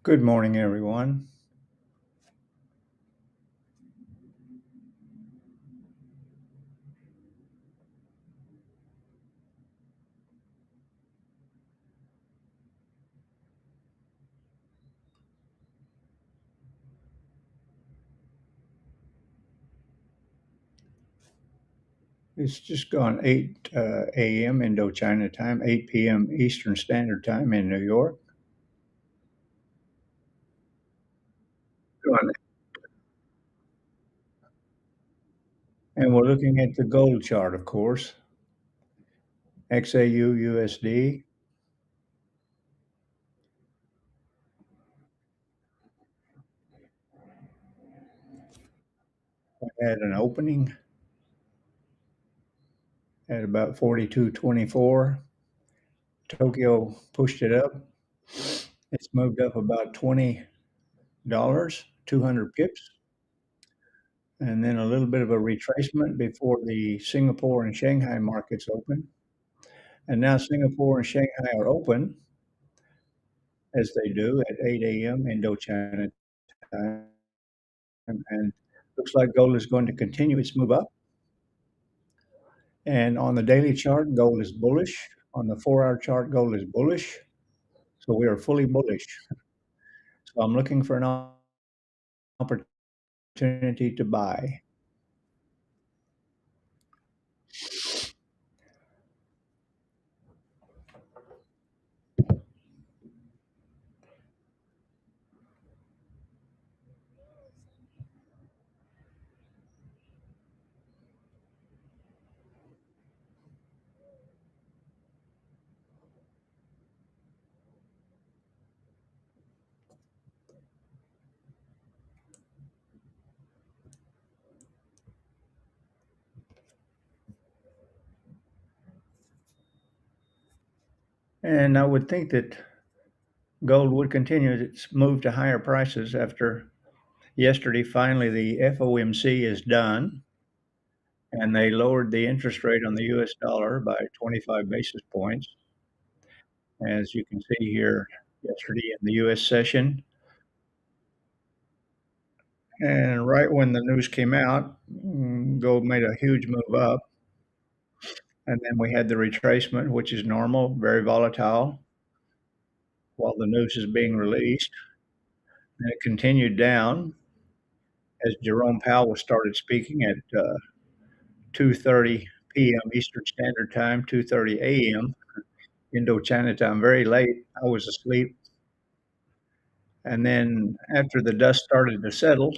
Good morning, everyone. It's just gone 8 a.m. Indochina time, 8 p.m. Eastern Standard Time in New York. Gone- And we're looking at the gold chart, of course, XAU USD. Had an opening at about 42.24. Tokyo pushed it up. It's moved up about $20, 200 pips, and then a little bit of a retracement before the Singapore and Shanghai markets open. And now Singapore and Shanghai are open as they do at 8 a.m. Indochina time, and looks like gold is going to continue its move up. And on the daily chart, gold is bullish. On the 4-hour chart, gold is bullish. So we are fully bullish. So I'm looking for an opportunity to buy. And I would think that gold would continue its move to higher prices after yesterday. Finally, the FOMC is done, and they lowered the interest rate on the US dollar by 25 basis points. As you can see here yesterday in the US session. And right when the news came out, gold made a huge move up. And then we had the retracement, which is normal, very volatile, while the news is being released. And it continued down as Jerome Powell started speaking at 2:30 p.m. Eastern Standard Time, 2:30 a.m. Indochina time, very late. I was asleep. And then after the dust started to settle,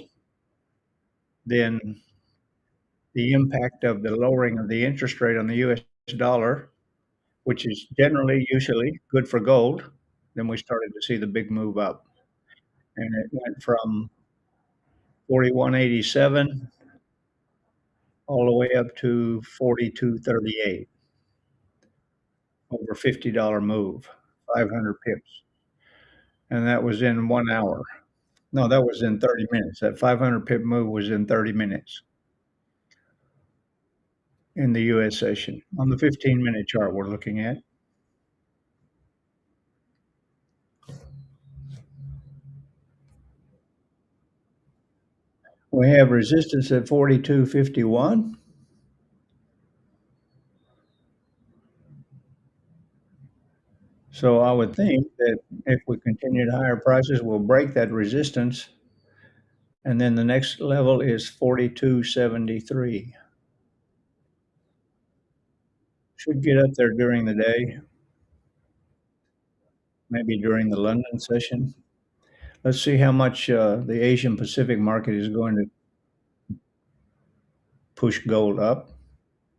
then the impact of the lowering of the interest rate on the US dollar, which is generally usually good for gold, then we started to see the big move up. And it went from 41.87 all the way up to 42.38, over $50 move, 500 pips. And that was in 1 hour. No, that was in 30 minutes. That 500 pip move was in 30 minutes in the US session. On the 15-minute chart we're looking at. We have resistance at 42.51. So I would think that if we continue to higher prices, we'll break that resistance, and then the next level is 42.73. Should get up there during the day, maybe during the London session. Let's see how much the Asian Pacific market is going to push gold up.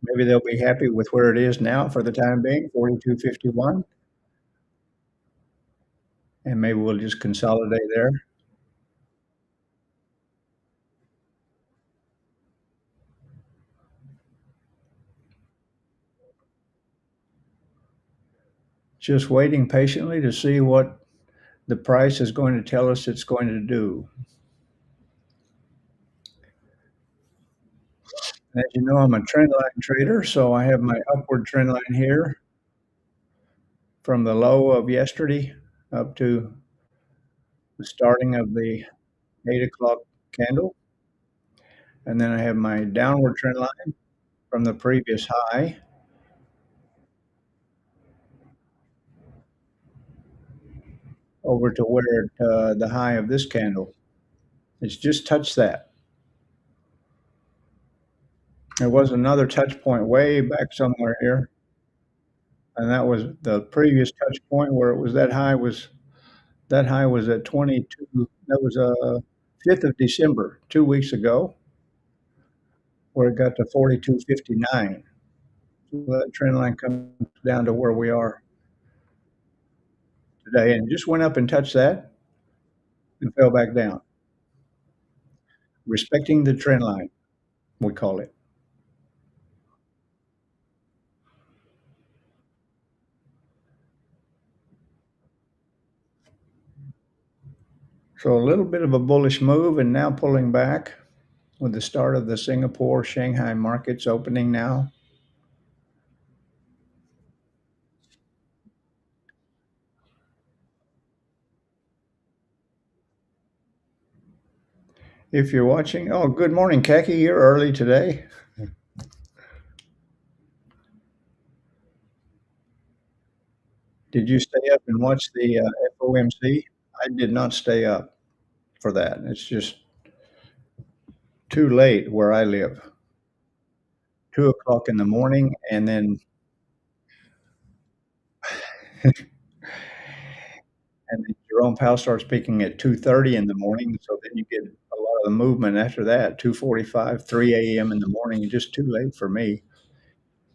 Maybe they'll be happy with where it is now for the time being, 42.51, and maybe we'll just consolidate there. Just waiting patiently to see what the price is going to tell us it's going to do. As you know, I'm a trend line trader, so I have my upward trend line here from the low of yesterday up to the starting of the 8 o'clock candle, and then I have my downward trend line from the previous high over to where the high of this candle. It's just touched that. There was another touch point way back somewhere here, and that was the previous touch point where it was that high was at 22. That was 5th of December, 2 weeks ago, where it got to 42.59. So that trend line comes down to where we are today, and it just went up and touched that and fell back down. Respecting the trend line, we call it. So a little bit of a bullish move and now pulling back with the start of the Singapore Shanghai markets opening now. If you're watching, oh, good morning, Kaki. You're early today. Did you stay up and watch the FOMC? I did not stay up for that. It's just too late where I live. 2 o'clock in the morning, and then Jerome Powell starts speaking at 2:30 in the morning. So then you get a lot of the movement after that. 2:45, 3 a.m. in the morning. It's just too late for me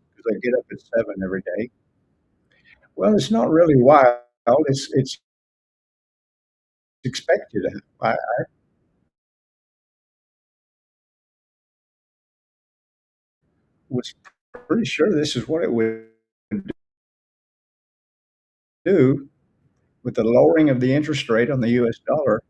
because I get up at 7 every day. Well, it's not really wild. It's expected. I was pretty sure this is what it would do with the lowering of the interest rate on the US dollar.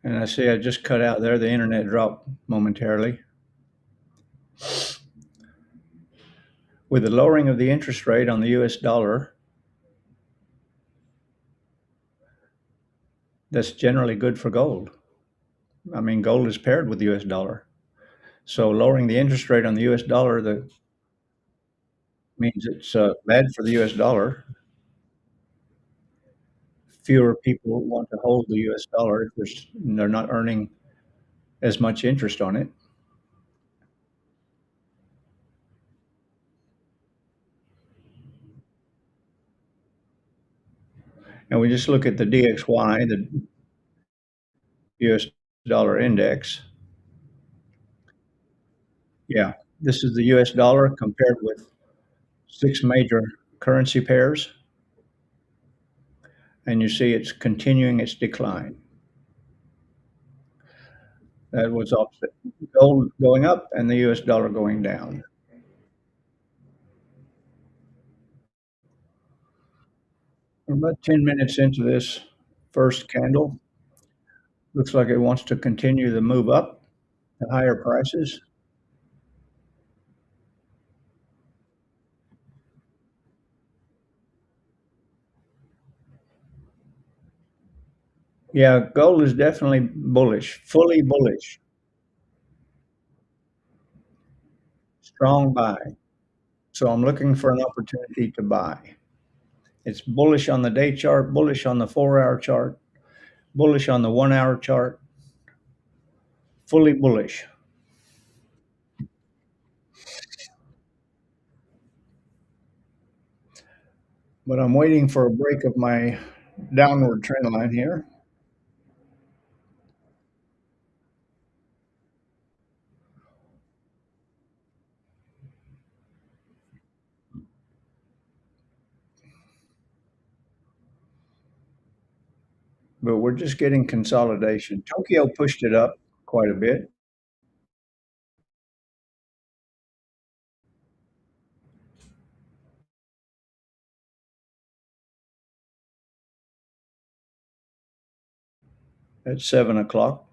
And I see I just cut out there. The internet dropped momentarily. With the lowering of the interest rate on the US dollar, that's generally good for gold. I mean, gold is paired with the US dollar. So lowering the interest rate on the US dollar that means it's bad for the US dollar. Fewer people want to hold the US dollar because they're not earning as much interest on it. And we just look at the DXY, the US dollar index. Yeah, this is the US dollar compared with 6 major currency pairs, and you see it's continuing its decline. That was opposite. Gold going up and the US dollar going down. We're about 10 minutes into this first candle. Looks like it wants to continue the move up to higher prices. Yeah, gold is definitely bullish, fully bullish, strong buy. So I'm looking for an opportunity to buy. It's bullish on the day chart, bullish on the 4-hour chart, bullish on the 1-hour chart, fully bullish. But I'm waiting for a break of my downward trend line here. But we're just getting consolidation. Tokyo pushed it up quite a bit. at 7 o'clock,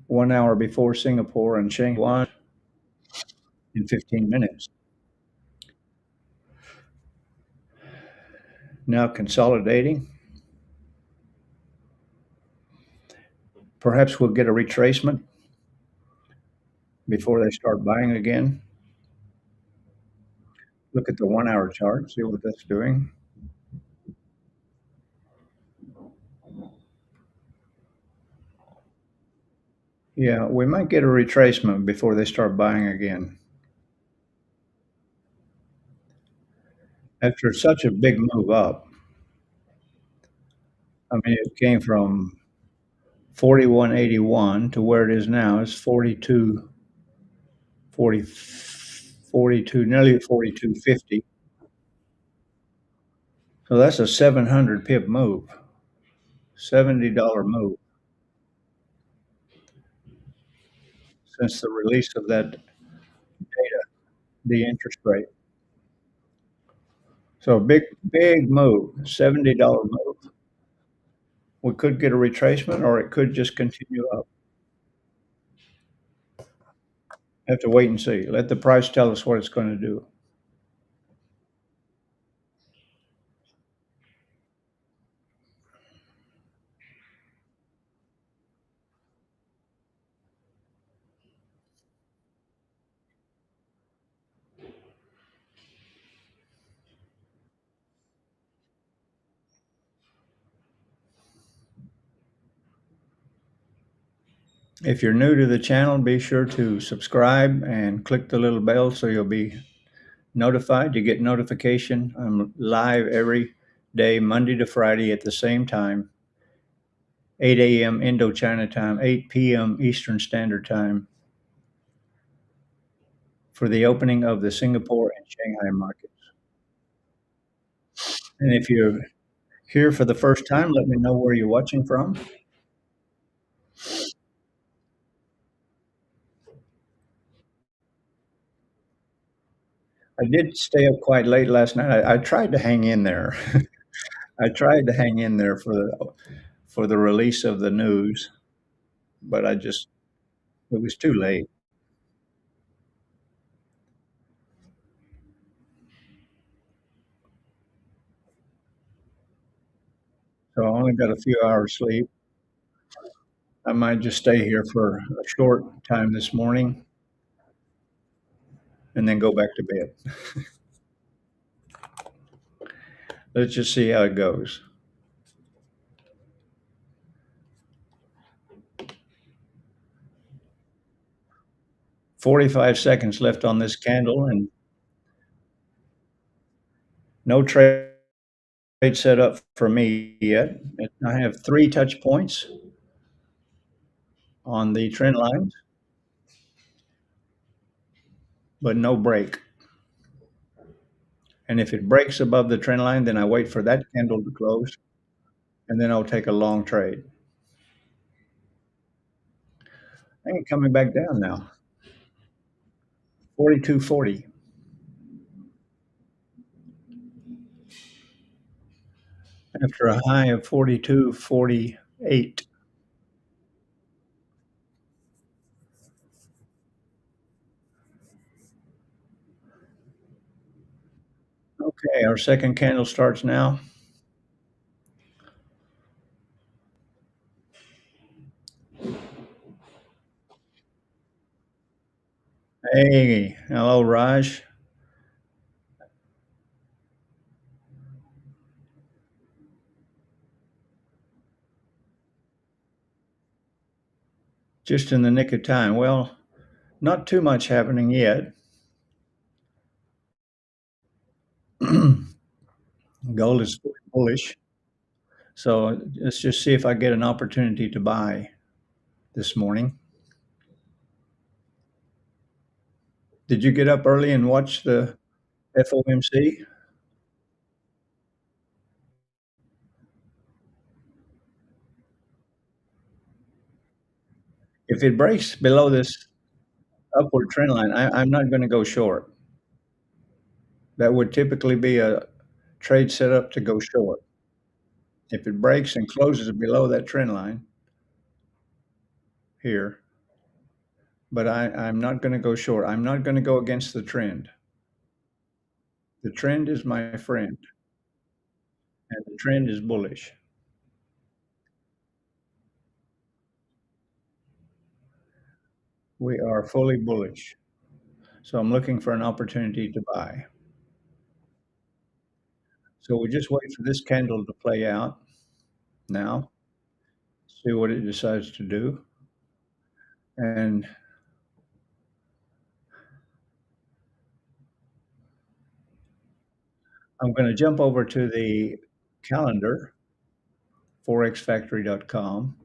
1 hour before Singapore and Shanghai in 15 minutes. Now consolidating. Perhaps we'll get a retracement before they start buying again. Look at the 1 hour chart, see what that's doing. Yeah, we might get a retracement before they start buying again. After such a big move up, I mean, it came from 41.81 to where it is now. It's 42, 40, 42, nearly 42.50. So that's a 700 pip move, $70 move since the release of that data, the interest rate. So big, big move, $70 move. We could get a retracement or it could just continue up. Have to wait and see. Let the price tell us what it's going to do. If you're new to the channel, be sure to subscribe and click the little bell so you'll be notified. You get notification. I'm live every day, Monday to Friday at the same time, 8 a.m. Indochina time, 8 p.m. Eastern Standard Time for the opening of the Singapore and Shanghai markets. And if you're here for the first time, let me know where you're watching from. I did stay up quite late last night. I tried to hang in there. I tried to hang in there for the release of the news, but it was too late. So I only got a few hours sleep. I might just stay here for a short time this morning and then go back to bed. Let's just see how it goes. 45 seconds left on this candle and no trade set up for me yet. I have 3 touch points on the trend lines, but no break. And if it breaks above the trend line, then I wait for that candle to close, and then I'll take a long trade. I think coming back down now, 42.40. After a high of 42.48. Okay, our second candle starts now. Hey, hello, Raj. Just in the nick of time. Well, not too much happening yet. Gold is bullish. So let's just see if I get an opportunity to buy this morning. Did you get up early and watch the FOMC? If it breaks below this upward trend line, I'm not going to go short. That would typically be a trade set up to go short. If it breaks and closes below that trend line here, but I'm not gonna go short. I'm not gonna go against the trend. The trend is my friend, and the trend is bullish. We are fully bullish. So I'm looking for an opportunity to buy. So we just wait for this candle to play out now, see what it decides to do. And I'm gonna jump over to the calendar, forexfactory.com.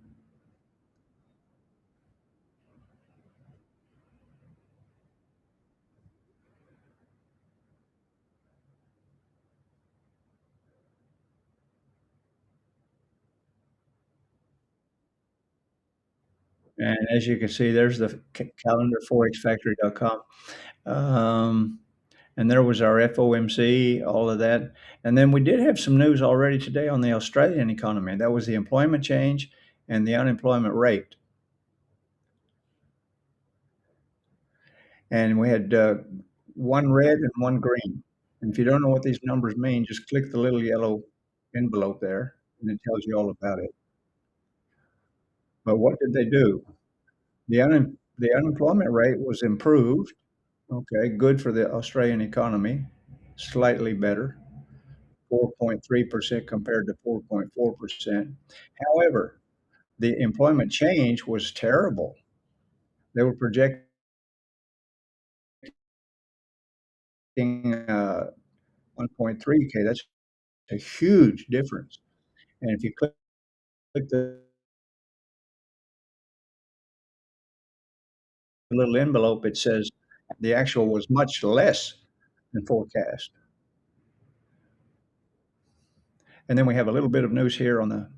And as you can see, there's the calendar, forexfactory.com. Um, and there was our FOMC, all of that. And then we did have some news already today on the Australian economy. That was the employment change and the unemployment rate. And we had one red and one green. And if you don't know what these numbers mean, just click the little yellow envelope there, and it tells you all about it. But what did they do? The unemployment rate was improved. Okay, good for the Australian economy, slightly better, 4.3% compared to 4.4%. However, the employment change was terrible. They were projecting 1.3K. That's a huge difference. And if you click the little envelope, it says the actual was much less than forecast. And then we have a little bit of news here on the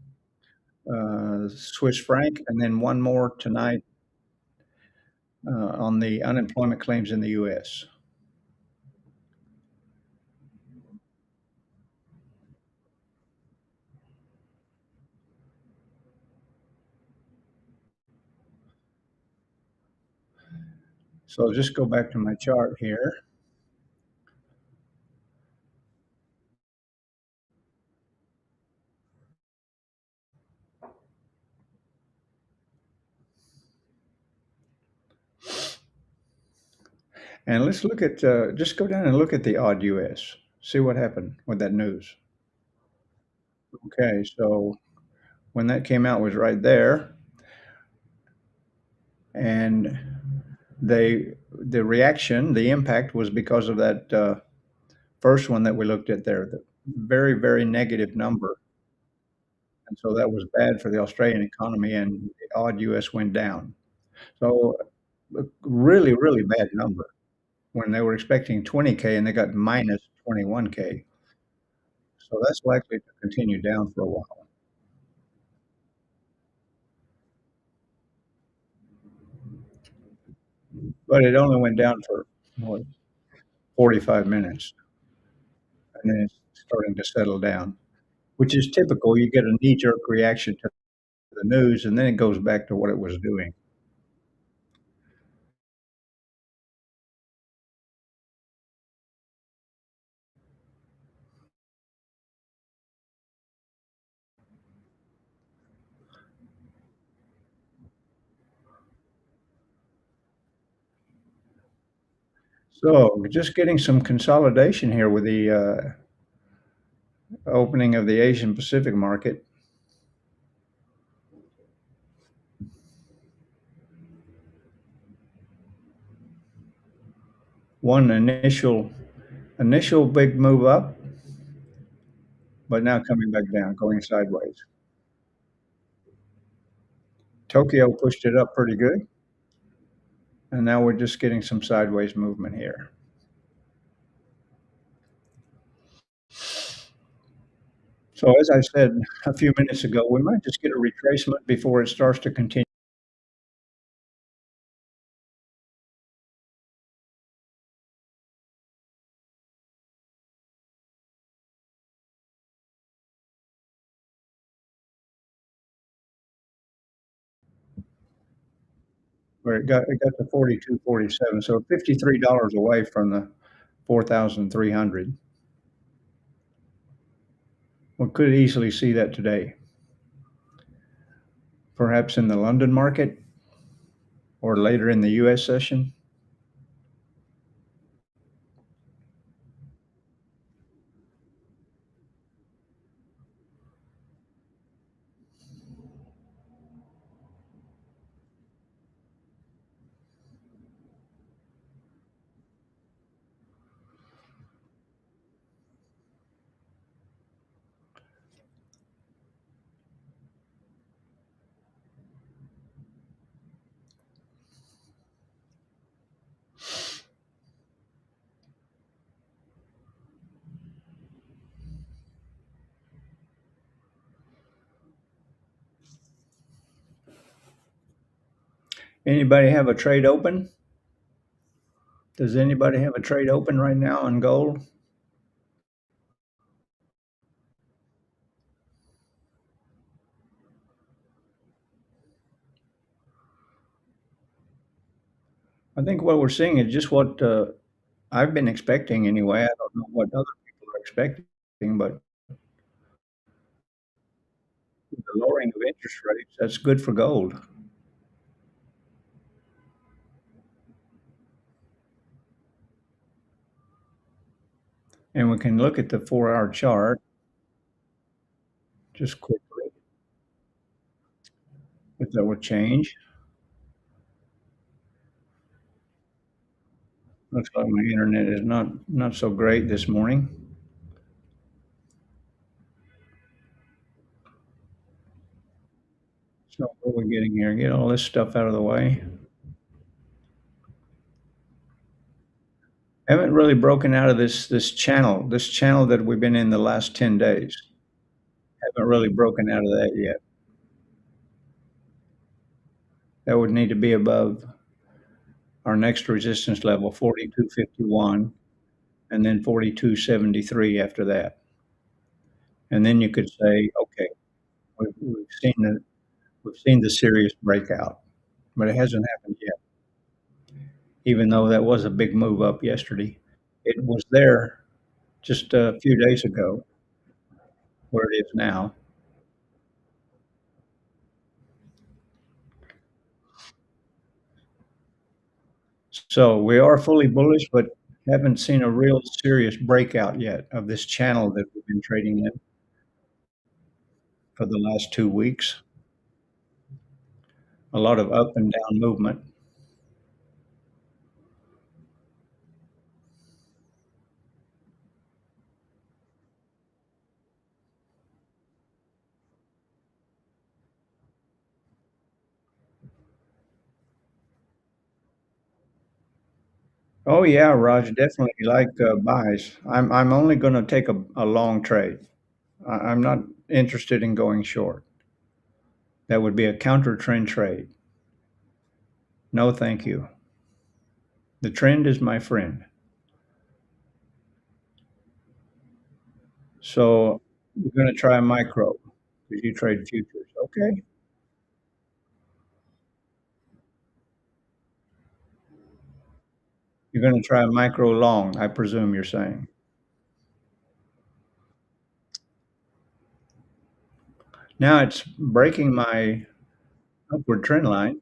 Swiss franc, and then one more tonight on the unemployment claims in the U.S. So I'll just go back to my chart here. And let's look at, just go down and look at the odd US. See what happened with that news. Okay, so when that came out was right there, and the reaction, the impact was because of that first one that we looked at there, the very, very negative number. And so that was bad for the Australian economy, and the odd US went down. So a really, really bad number when they were expecting 20K and they got minus 21K. So that's likely to continue down for a while. But it only went down for what, 45 minutes, and then it's starting to settle down, which is typical. You get a knee-jerk reaction to the news, and then it goes back to what it was doing. So we're just getting some consolidation here with the opening of the Asian Pacific market. One initial big move up, but now coming back down, going sideways. Tokyo pushed it up pretty good, and now we're just getting some sideways movement here. So as I said a few minutes ago, we might just get a retracement before it starts to continue. where it got to 42.47, so $53 away from the 4,300. We could easily see that today, perhaps in the London market or later in the US session. Anybody have a trade open? Does anybody have a trade open right now on gold? I think what we're seeing is just what I've been expecting anyway. I don't know what other people are expecting, but the lowering of interest rates, that's good for gold. And we can look at the 4-hour chart just quickly if that would change. Looks like my internet is not so great this morning. So what are we getting here? Get all this stuff out of the way. Haven't really broken out of this channel that we've been in the last 10 days. Haven't really broken out of that yet. That would need to be above our next resistance level, 42.51, and then 42.73 after that. And then you could say, okay, we've seen the serious breakout, but it hasn't happened yet. Even though that was a big move up yesterday, it was there just a few days ago where it is now. So we are fully bullish, but haven't seen a real serious breakout yet of this channel that we've been trading in for the last 2 weeks. A lot of up and down movement. Oh, yeah, Raj, definitely like, buys. I'm only gonna take a long trade. I'm not interested in going short. That would be a counter trend trade. No, thank you. The trend is my friend. So you're gonna try micro because you trade futures. Okay. You're gonna try micro long, I presume you're saying. Now it's breaking my upward trend line.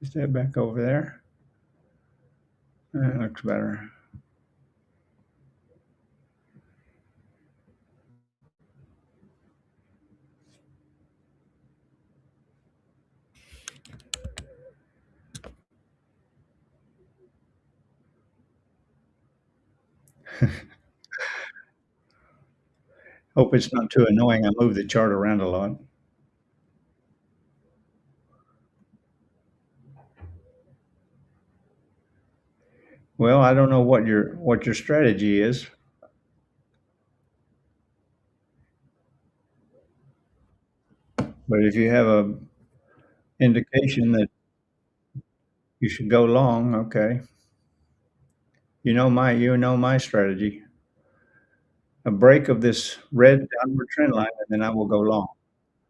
Is that back over there? That looks better. Hope it's not too annoying. I move the chart around a lot. Well, I don't know what your strategy is, but if you have a indication that you should go long, okay. You know my strategy. A break of this red downward trend line, and then I will go long.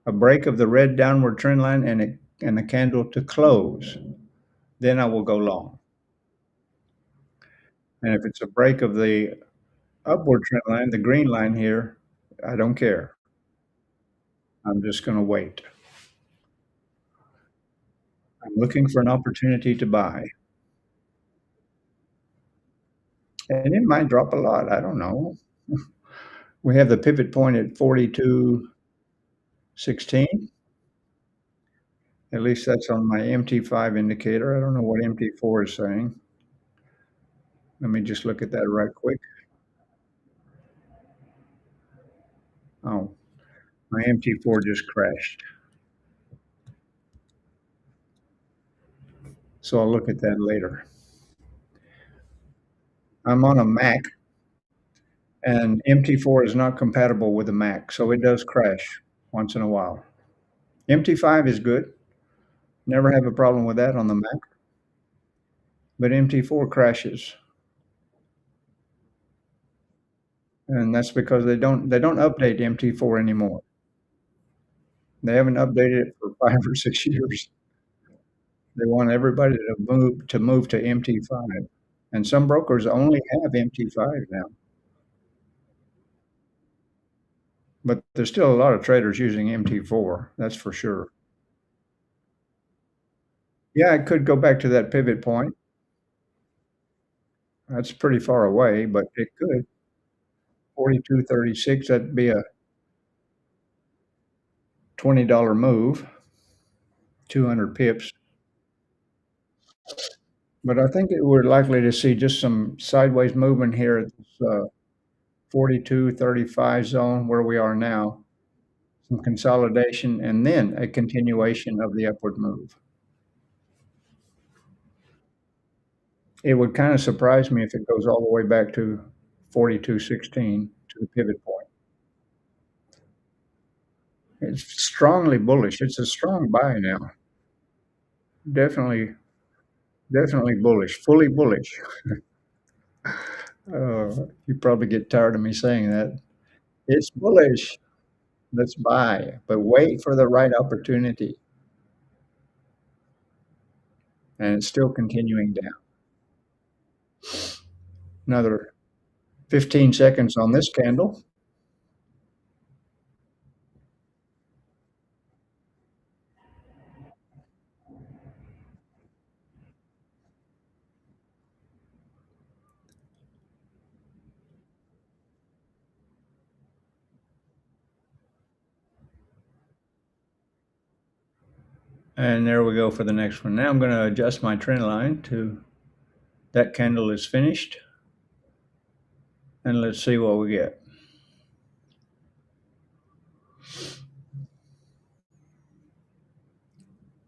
A break of the red downward trend line and the candle to close, then I will go long. And if it's a break of the upward trend line, the green line here, I don't care. I'm just going to wait. I'm looking for an opportunity to buy. And it might drop a lot. I don't know. We have the pivot point at 42.16. At least that's on my MT5 indicator. I don't know what MT4 is saying. Let me just look at that right quick. Oh, my MT4 just crashed. So I'll look at that later. I'm on a Mac, and MT4 is not compatible with a Mac, so it does crash once in a while. MT5 is good. Never have a problem with that on the Mac, but MT4 crashes, and that's because they don't update MT4 anymore. They haven't updated it for 5 or 6 years. They want everybody to move to MT5, and some brokers only have MT5 now, but there's still a lot of traders using MT4, that's for sure. Yeah, it could go back to that pivot point. That's pretty far away, but it could. 42.36, that'd be a $20 move, 200 pips. But I think that we're likely to see just some sideways movement here at this 42.35 zone where we are now, some consolidation, and then a continuation of the upward move. It would kind of surprise me if it goes all the way back to 42.16 to the pivot point. It's strongly bullish. It's a strong buy now. Definitely, definitely bullish, fully bullish. You probably get tired of me saying that. It's bullish. Let's buy, but wait for the right opportunity. And it's still continuing down. Another 15 seconds on this candle. And there we go for the next one. Now I'm going to adjust my trend line to that candle is finished. And let's see what we get.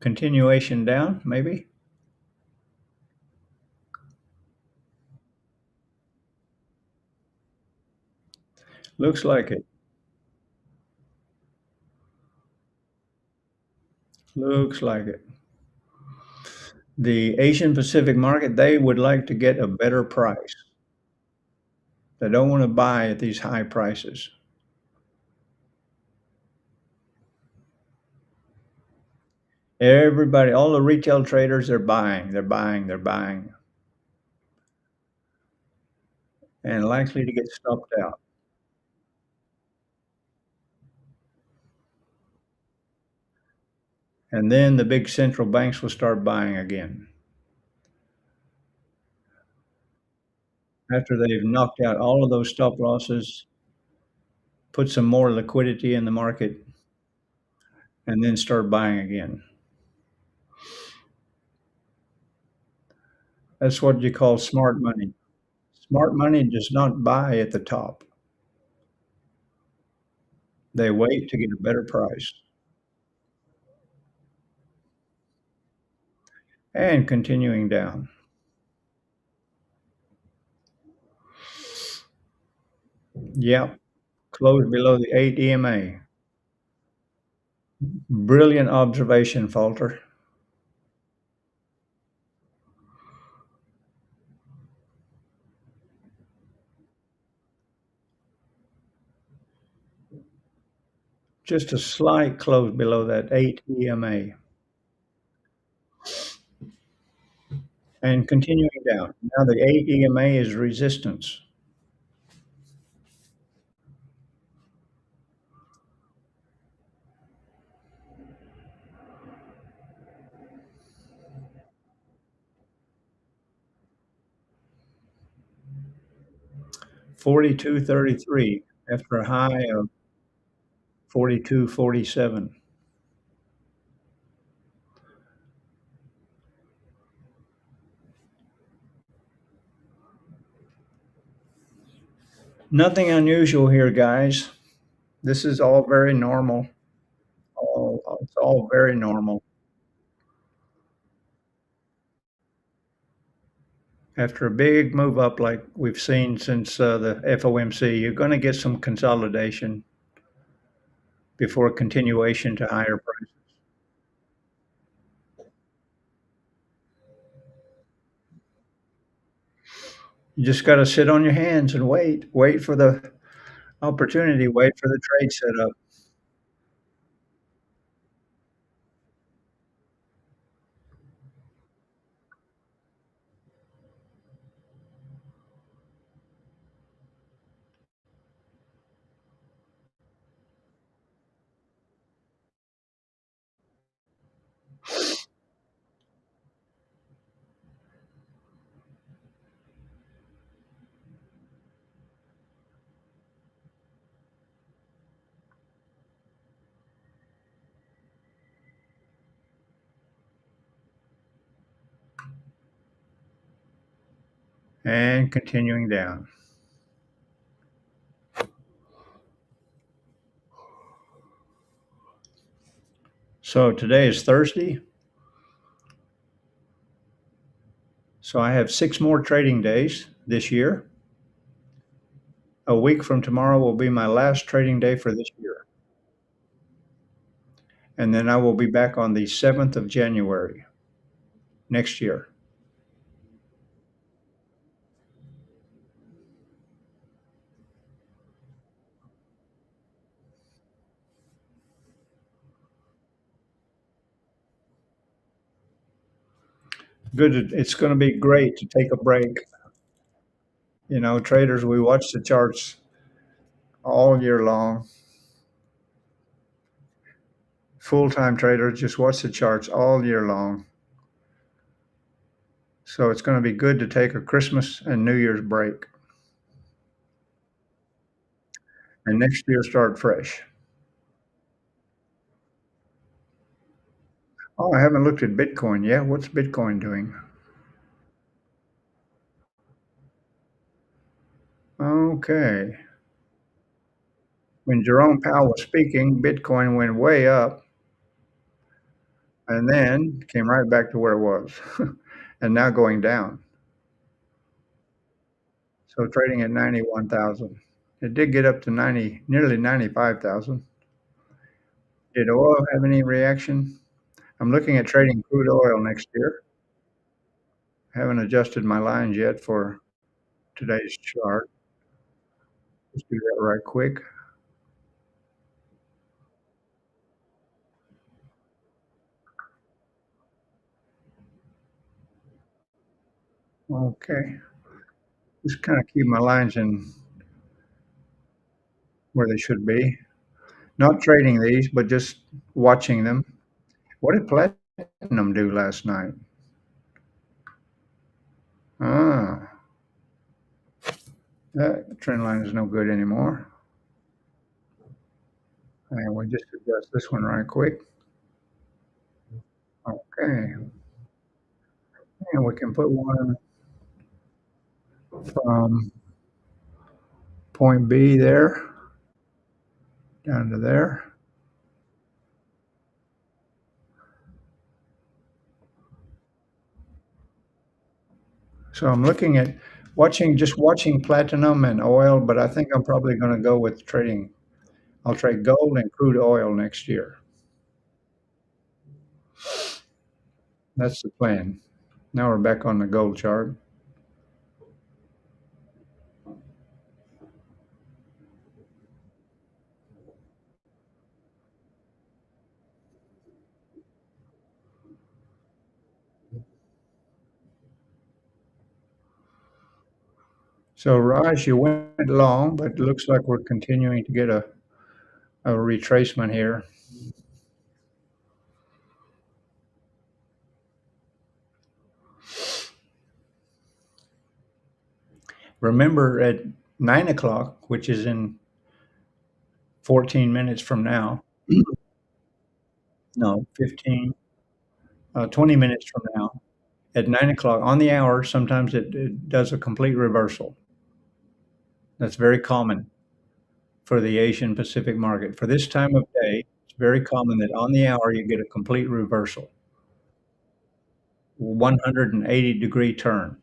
Continuation down, maybe. Looks like it. Looks like it. The Asian Pacific market, they would like to get a better price. They don't want to buy at these high prices. Everybody, all the retail traders, they're buying, they're buying, they're buying, and likely to get stopped out. And then the big central banks will start buying again after they've knocked out all of those stop losses, put some more liquidity in the market, and then start buying again. That's what you call smart money. Smart money does not buy at the top. They wait to get a better price. And continuing down. Yep, close below the 8 EMA. Brilliant observation, Falter. Just a slight close below that 8 EMA. And continuing down. Now the 8 EMA is resistance. 42.33 after a high of 42.47. Nothing unusual here, guys. This is all very normal. It's all very normal. After a big move up like we've seen since the FOMC, you're going to get some consolidation before continuation to higher prices. You just got to sit on your hands and wait. Wait for the opportunity. Wait for the trade setup. 'And continuing down. So today is Thursday. So I have 6 more trading days this year. A week from tomorrow will be my last trading day for this year. And then I will be back on the 7th of January next year. Good. It's going to be great to take a break. You know, traders, we watch the charts all year long. Full-time traders just watch the charts all year long. So it's going to be good to take a Christmas and New Year's break. And next year start fresh. Oh, I haven't looked at Bitcoin yet. What's Bitcoin doing? Okay. When Jerome Powell was speaking, Bitcoin went way up and then came right back to where it was and now going down. So trading at 91,000. It did get up to 90, nearly 95,000. Did oil have any reaction? I'm looking at trading crude oil next year. Haven't adjusted my lines yet for today's chart. Let's do that right quick. Okay. Just kind of keep my lines in where they should be. Not trading these, but just watching them. What did platinum do last night? Ah, that trend line is no good anymore. And we just adjust this one right quick. Okay. And we can put one from point B there down to there. So I'm looking at just watching platinum and oil, but I think I'm probably going to go with trading. I'll trade gold and crude oil next year. That's the plan. Now we're back on the gold chart. So Raj, you went long, but it looks like we're continuing to get a retracement here. Remember at 9 o'clock, which is in 14 minutes from now, no, 15, 20 minutes from now, at 9 o'clock on the hour, sometimes it does a complete reversal. That's very common for the Asian Pacific market. For this time of day, it's very common that on the hour you get a complete reversal, 180-degree turn.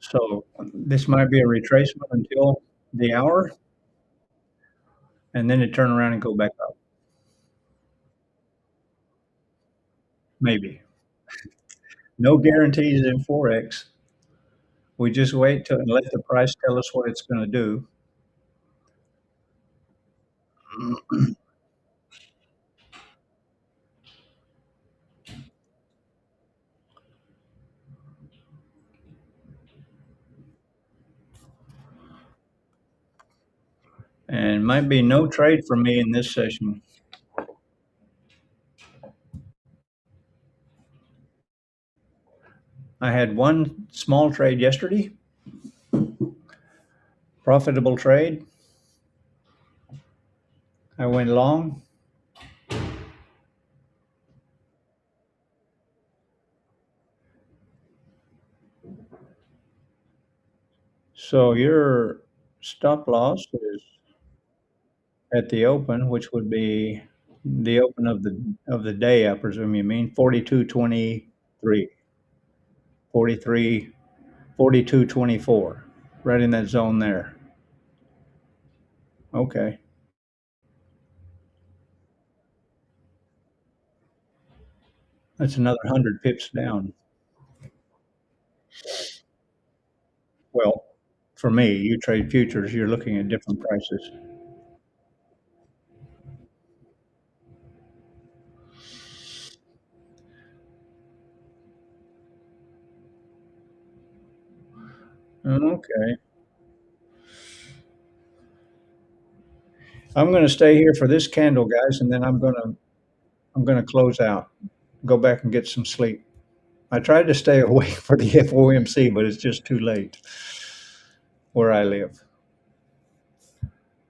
So this might be a retracement until the hour, and then it turn around and go back up. Maybe. No guarantees in Forex. We just wait till and let the price tell us what it's going to do. And might be no trade for me in this session. I had one small trade yesterday, profitable trade. I went long. So your stop loss is at the open, which would be the open of the day, I presume you mean 42.23, 43, 42.24, right in that zone there. Okay. That's another 100 pips down. Well, for me, you trade futures, you're looking at different prices. Okay. I'm going to stay here for this candle, guys, and then I'm going to close out. Go back and get some sleep. I tried to stay awake for the FOMC, but it's just too late where I live.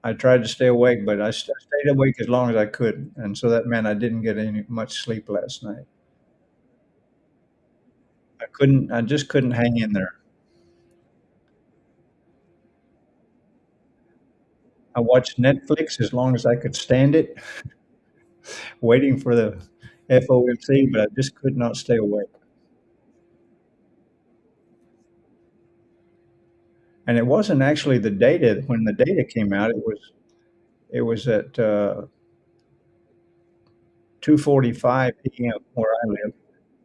I tried to stay awake, but I stayed awake as long as I could, and so that meant I didn't get any much sleep last night. I just couldn't hang in there. I watched Netflix as long as I could stand it, waiting for the FOMC, but I just could not stay awake. And it wasn't actually the data. When the data came out, it was at 2:45 p.m. where I live.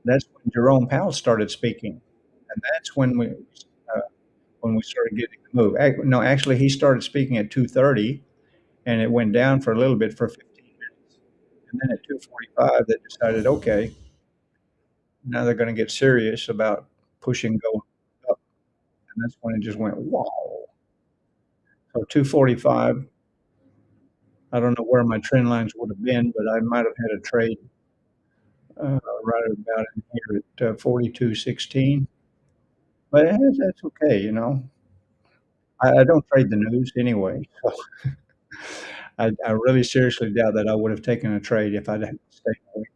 That's when Jerome Powell started speaking, and that's uh, when we started getting the move. No, actually, he started speaking at 2:30, and it went down for a little bit for 15 minutes, and then at 2:45, they decided, okay, now they're going to get serious about pushing gold up, and that's when it just went wow. So 2:45. I don't know where my trend lines would have been, but I might have had a trade right about in here at 42.16. But that's okay, you know. I don't trade the news anyway. So I really seriously doubt that I would have taken a trade if I'd had stayed awake.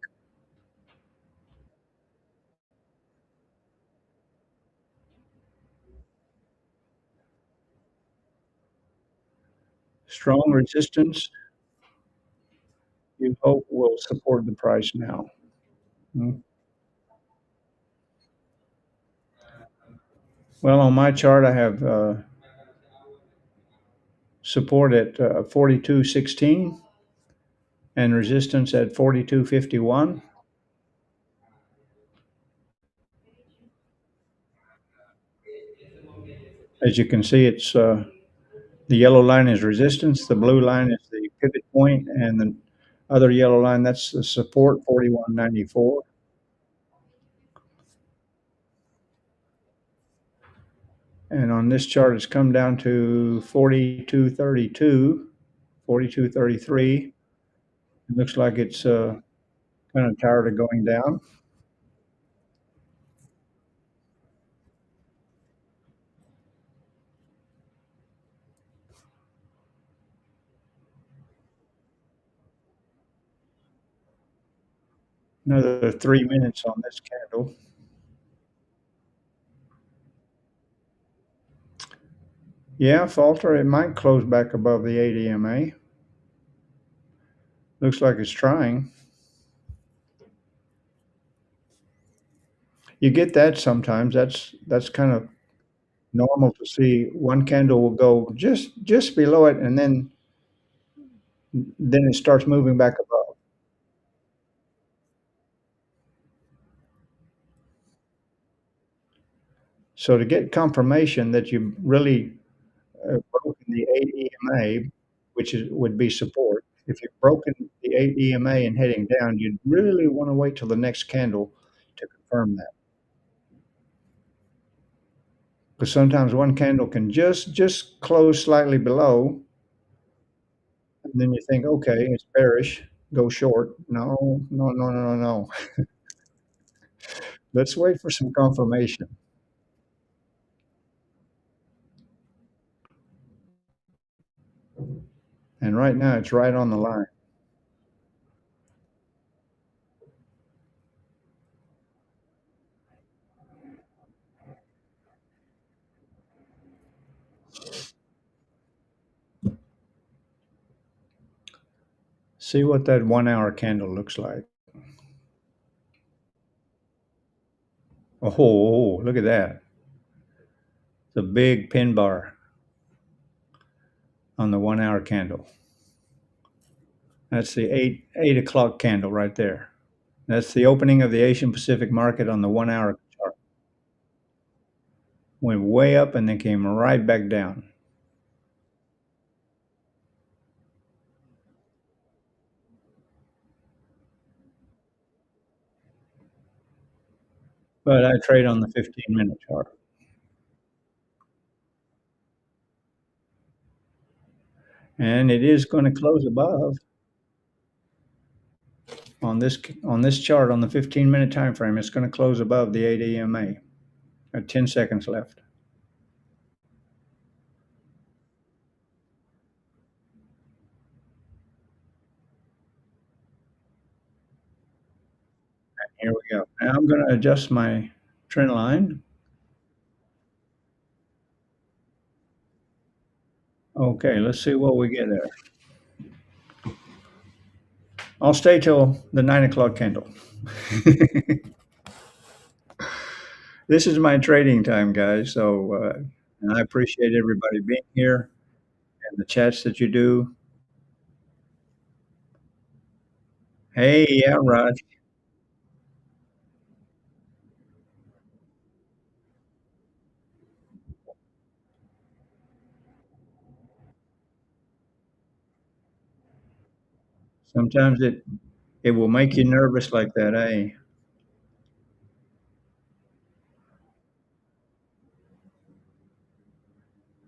Strong resistance, you hope will support the price now. Mm. Well, on my chart, I have support at 42.16 and resistance at 42.51. As you can see, it's the yellow line is resistance, the blue line is the pivot point, and the other yellow line, that's the support, 41.94. And on this chart, it's come down to 42.32, 42.33. It looks like it's kind of tired of going down. Another 3 minutes on this candle. Yeah, falter. It might close back above the 8 EMA. Looks like it's trying. You get that sometimes. That's kind of normal to see. One candle will go just below it, and then it starts moving back above. So to get confirmation that you really broken the 8 EMA, which would be support. If you've broken the 8 EMA and heading down, you'd really want to wait till the next candle to confirm that. Because sometimes one candle can just close slightly below, and then you think, okay, it's bearish, go short. No, no, no, no, no, no. Let's wait for some confirmation. And right now, it's right on the line. See what that 1 hour candle looks like. Oh, look at that. It's a big pin bar on the 1 hour candle. That's the eight o'clock candle right there. That's the opening of the Asian Pacific market on the 1 hour chart. Went way up and then came right back down. But I trade on the 15-minute chart. And it is going to close above on this chart on the 15-minute time frame. It's going to close above the 8 EMA at 10 seconds left. Here we go. Now I'm going to adjust my trend line. Okay, let's see what we get there. I'll stay till the 9 o'clock candle. This is my trading time, guys. So, and I appreciate everybody being here and the chats that you do. Hey, yeah, Raj. Sometimes it will make you nervous like that, eh?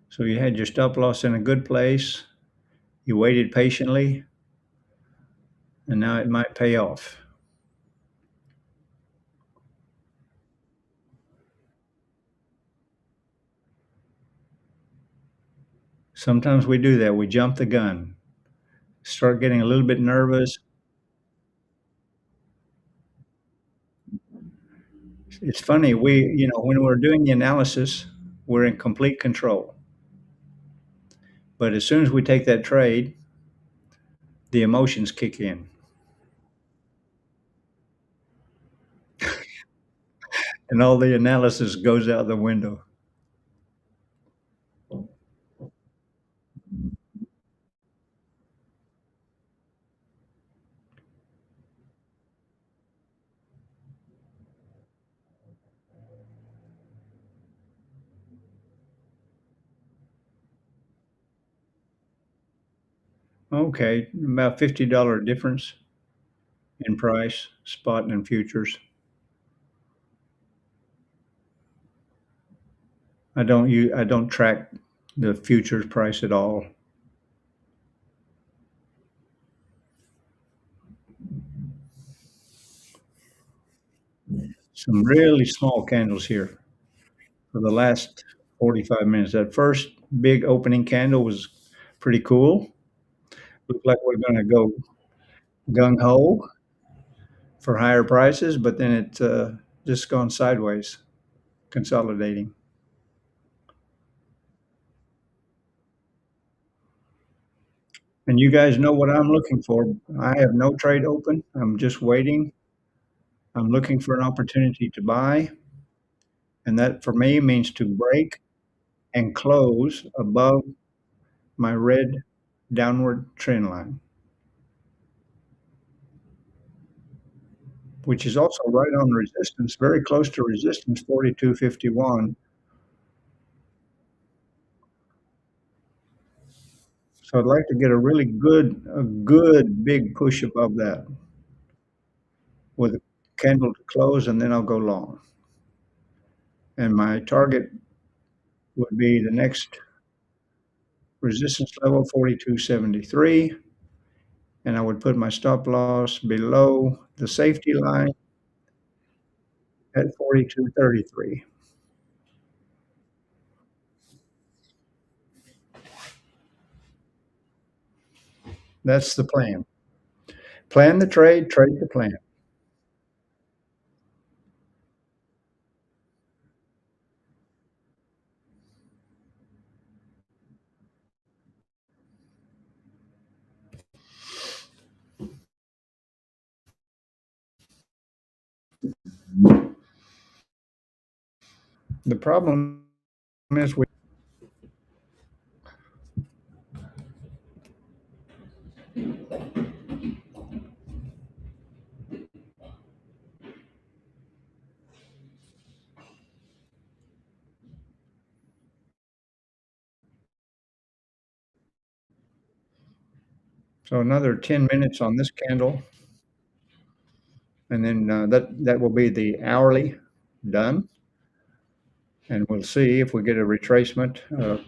So you had your stop loss in a good place. You waited patiently, and now it might pay off. Sometimes we do that. We jump the gun, start getting a little bit nervous. It's funny. When we're doing the analysis, we're in complete control. But as soon as we take that trade, the emotions kick in, and all the analysis goes out the window. Okay, about $50 difference in price, spot and futures. I don't track the futures price at all. Some really small candles here for the last 45 minutes. That first big opening candle was pretty cool. Looked like we're gonna go gung ho for higher prices, but then it just gone sideways, consolidating. And you guys know what I'm looking for. I have no trade open. I'm just waiting. I'm looking for an opportunity to buy, and that for me means to break and close above my red downward trend line, which is also right on resistance, very close to resistance, 42.51. So I'd like to get a good big push above that with a candle to close, and then I'll go long. And my target would be the next resistance level, 42.73, and I would put my stop loss below the safety line at 42.33. That's the plan. Plan the trade, trade the plan. The problem is we so another 10 minutes on this candle, and then that will be the hourly done. And we'll see if we get a retracement,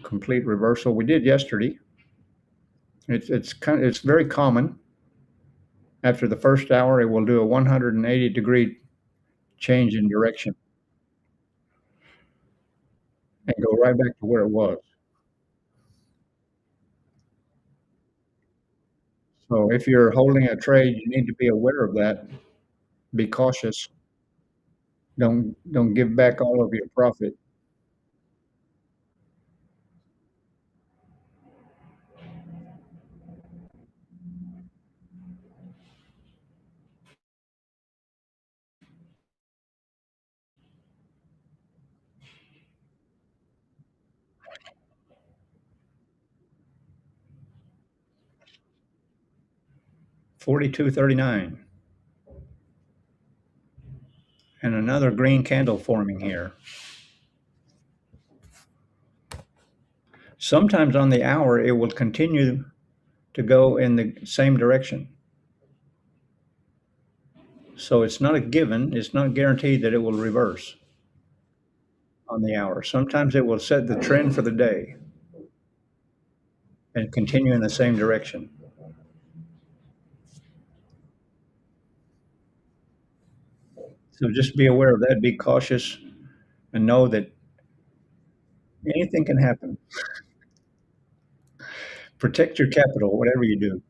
complete reversal. We did yesterday. It's very common. After the first hour, it will do a 180-degree change in direction and go right back to where it was. So if you're holding a trade, you need to be aware of that. Be cautious. Don't give back all of your profit. 42.39, and another green candle forming here. Sometimes on the hour, it will continue to go in the same direction. So it's not a given, it's not guaranteed that it will reverse on the hour. Sometimes it will set the trend for the day and continue in the same direction. So just be aware of that, be cautious, and know that anything can happen. Protect your capital, whatever you do.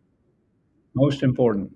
Most important.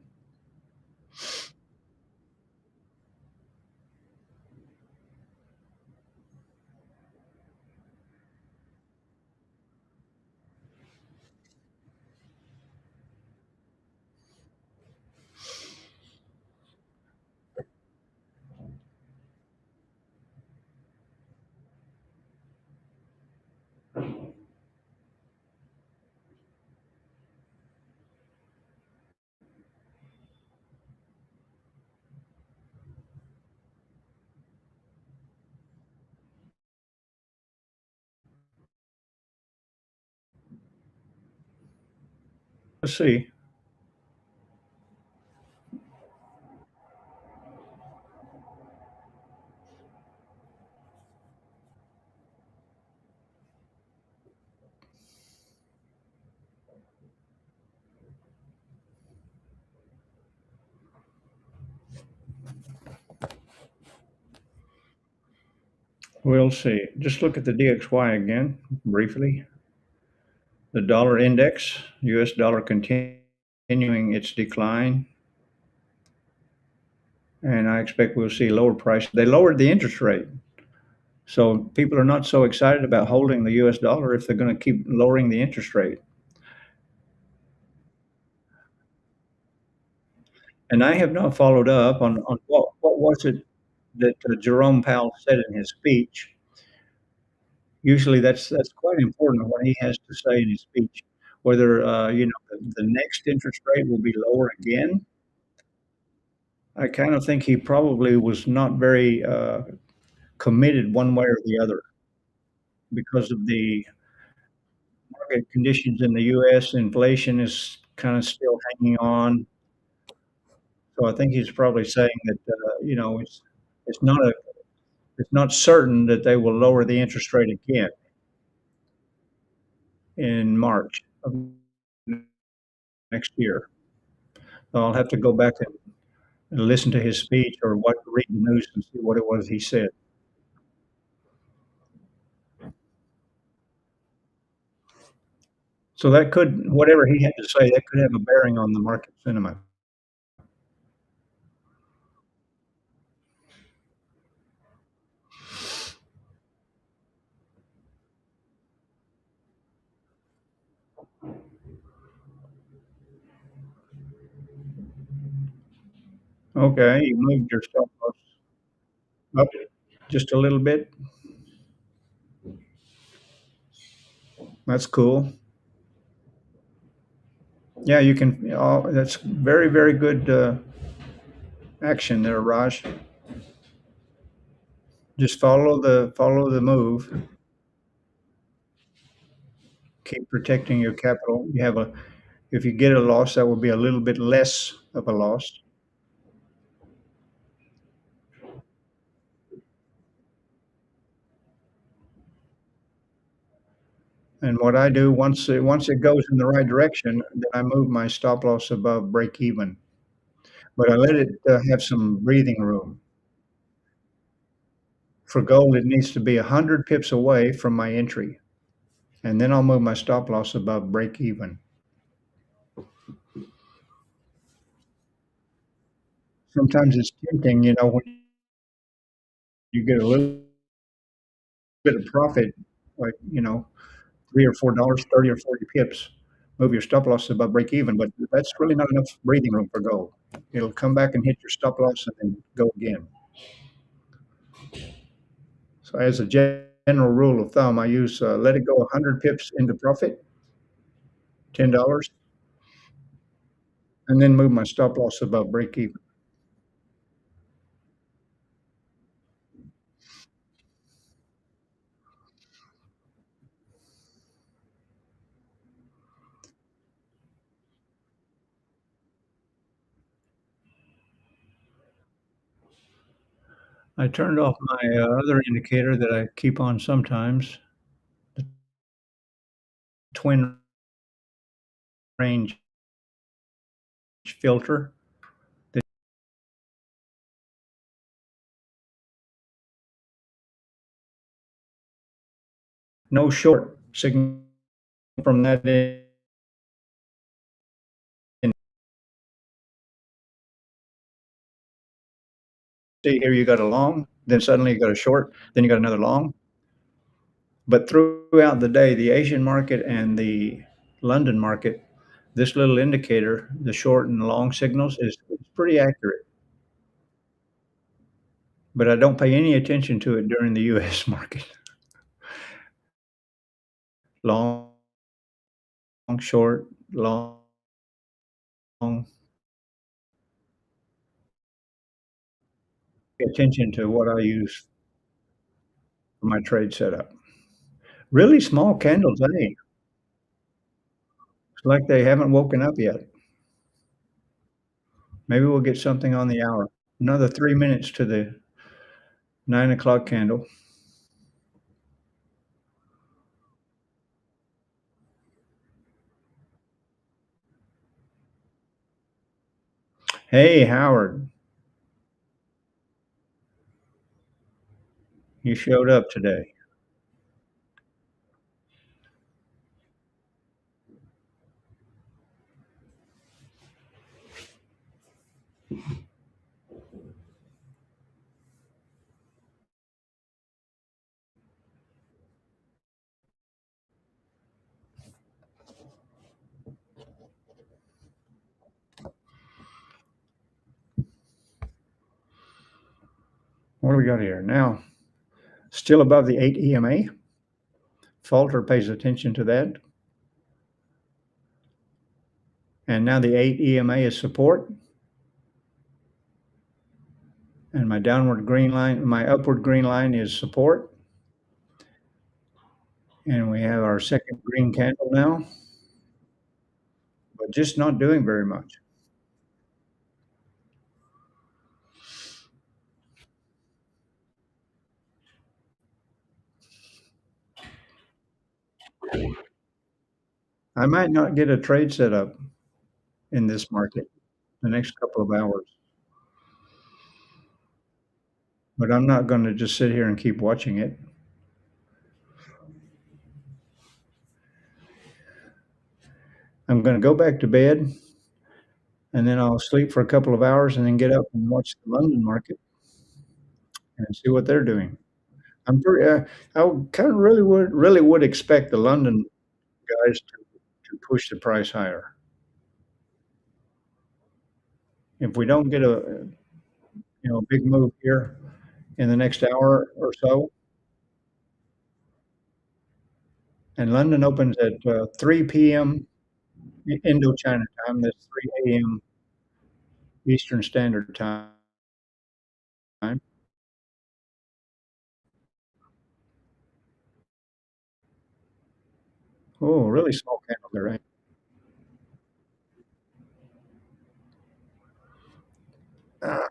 Let's see. We'll see. Just look at the DXY again briefly. The dollar index, US dollar continuing its decline, and I expect we'll see lower price. They lowered the interest rate. So people are not so excited about holding the US dollar if they're going to keep lowering the interest rate. And I have not followed up on what was it that Jerome Powell said in his speech. Usually that's quite important what he has to say in his speech, whether the next interest rate will be lower again. I kind of think he probably was not very committed one way or the other because of the market conditions in the U.S. Inflation is kind of still hanging on. So I think he's probably saying that, it's not a it's not certain that they will lower the interest rate again in March of next year. So I'll have to go back and listen to his speech or read the news and see what it was he said. So that could whatever he had to say, that could have a bearing on the market sentiment. Okay, you moved your stop loss up just a little bit. That's cool. Yeah, you can. Oh, that's very, very good action there, Raj. Just follow the move. Keep protecting your capital. If you get a loss, that will be a little bit less of a loss. And what I do once it goes in the right direction, then I move my stop loss above break even. But I let it have some breathing room. For gold, it needs to be 100 pips away from my entry, and then I'll move my stop loss above break even. Sometimes it's tempting, when you get a little bit of profit, like, $3 or $4, 30 or 40 pips, move your stop loss above break even, but that's really not enough breathing room for gold. It'll come back and hit your stop loss and then go again. So as a general rule of thumb, I use let it go 100 pips into profit, $10, and then move my stop loss above break even. I turned off my other indicator that I keep on sometimes, the twin range filter. No short signal from that in. See here, you got a long, then suddenly you got a short, then you got another long. But throughout the day, the Asian market and the London market, this little indicator, the short and long signals, is pretty accurate. But I don't pay any attention to it during the US market. Long, short, long. Pay attention to what I use for my trade setup. Really small candles, eh? Like they haven't woken up yet. Maybe we'll get something on the hour. Another 3 minutes to the 9 o'clock candle. Hey, Howard, you showed up today. What do we got here? Now, still above the 8 EMA. Falter pays attention to that. And now the 8 EMA is support. And my downward green line, my upward green line is support. And we have our second green candle now, but just not doing very much. I might not get a trade set up in this market the next couple of hours, but I'm not going to just sit here and keep watching it. I'm going to go back to bed and then I'll sleep for a couple of hours and then get up and watch the London market and see what they're doing. I'm pretty, I kind of really would expect the London guys to push the price higher. If we don't get a big move here in the next hour or so, and London opens at 3 p.m. Indochina time. That's 3 a.m. Eastern Standard Time. Oh, really small candle there, right? Uh,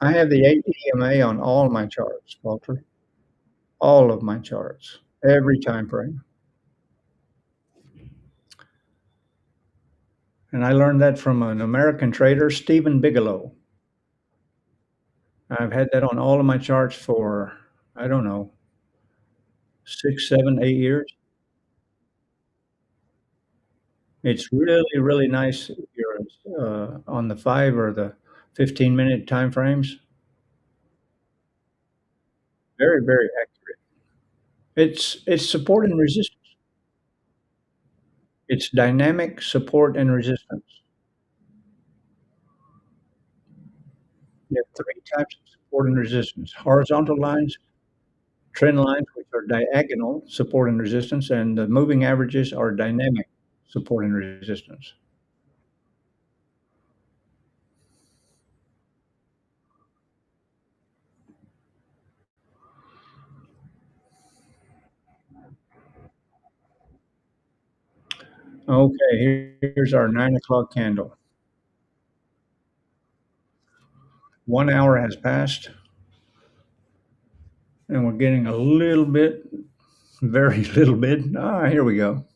I have the 8 EMA on all my charts, Walter. All of my charts, every time frame. And I learned that from an American trader, Stephen Bigelow. I've had that on all of my charts for, I don't know, 6, 7, 8 years. It's really, really nice if you're on the 5 or the 15-minute time frames. Very, very accurate. It's support and resistance. It's dynamic support and resistance. You have 3 types of support and resistance: horizontal lines, trend lines, which are diagonal support and resistance, and the moving averages are dynamic support and resistance. Okay, here's our 9 o'clock candle. 1 hour has passed, and we're getting a little bit, very little bit. Here we go.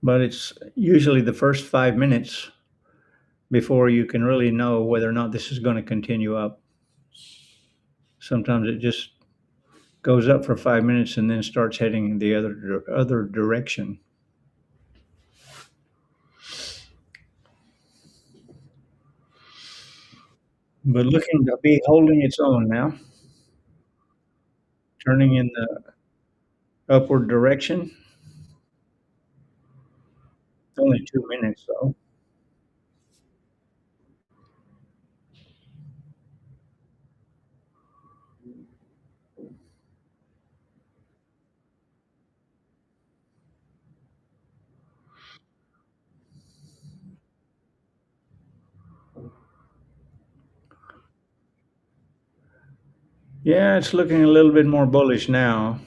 But it's usually the first 5 minutes before you can really know whether or not this is gonna continue up. Sometimes it just goes up for 5 minutes and then starts heading the other direction. But looking to be holding its own now, turning in the upward direction. It's only 2 minutes, though. Yeah, it's looking a little bit more bullish now.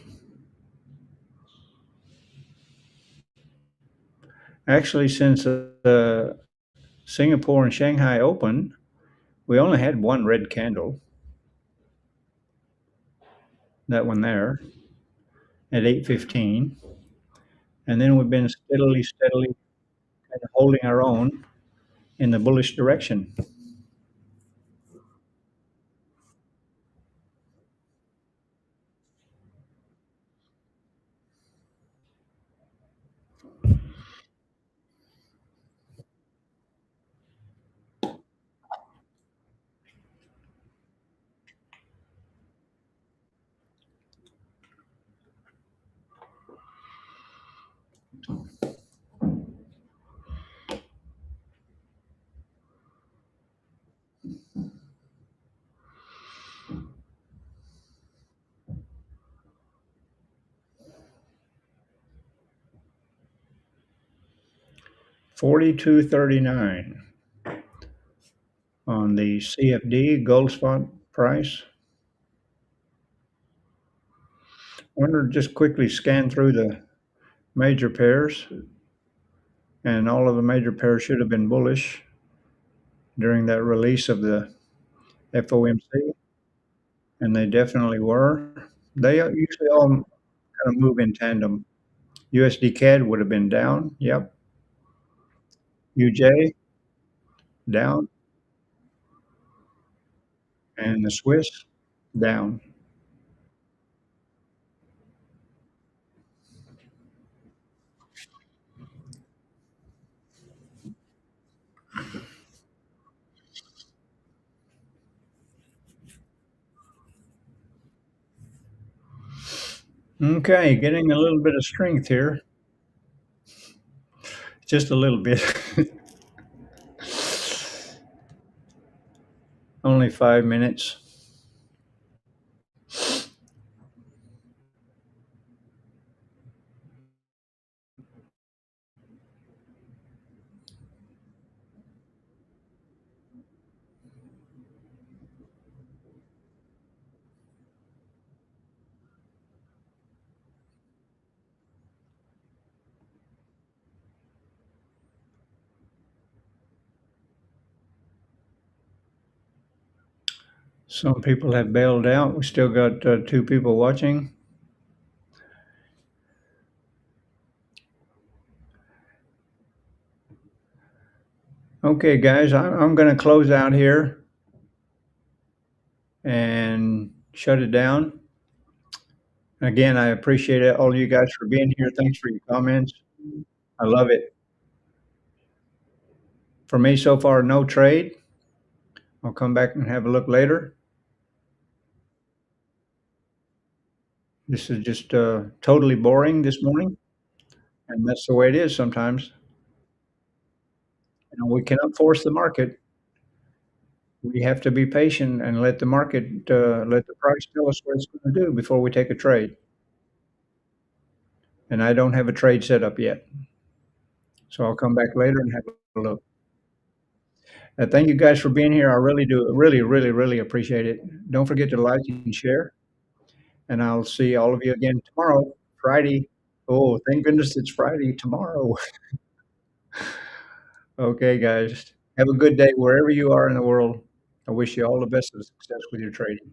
Actually, since Singapore and Shanghai opened, we only had one red candle, that one there, at 8:15, and then we've been steadily kind of holding our own in the bullish direction. 42.39 on the CFD gold spot price. I wonder, just quickly scan through the major pairs, and all of the major pairs should have been bullish during that release of the FOMC, and they definitely were. They usually all kind of move in tandem. USD CAD would have been down. Yep. UJ down, and the Swiss down. Okay, getting a little bit of strength here, just a little bit. Only 5 minutes. Some people have bailed out. We still got two people watching. Okay, guys, I'm going to close out here and shut it down. Again, I appreciate it, all you guys for being here. Thanks for your comments. I love it. For me, so far, no trade. I'll come back and have a look later. This is just totally boring this morning, and that's the way it is sometimes. We cannot force the market. We have to be patient and let the market, let the price tell us what it's going to do before we take a trade. And I don't have a trade set up yet, so I'll come back later and have a look. Thank you guys for being here. I really do, really appreciate it. Don't forget to like and share, and I'll see all of you again tomorrow, Friday. Oh, thank goodness it's Friday tomorrow. Okay, guys. Have a good day wherever you are in the world. I wish you all the best of success with your trading.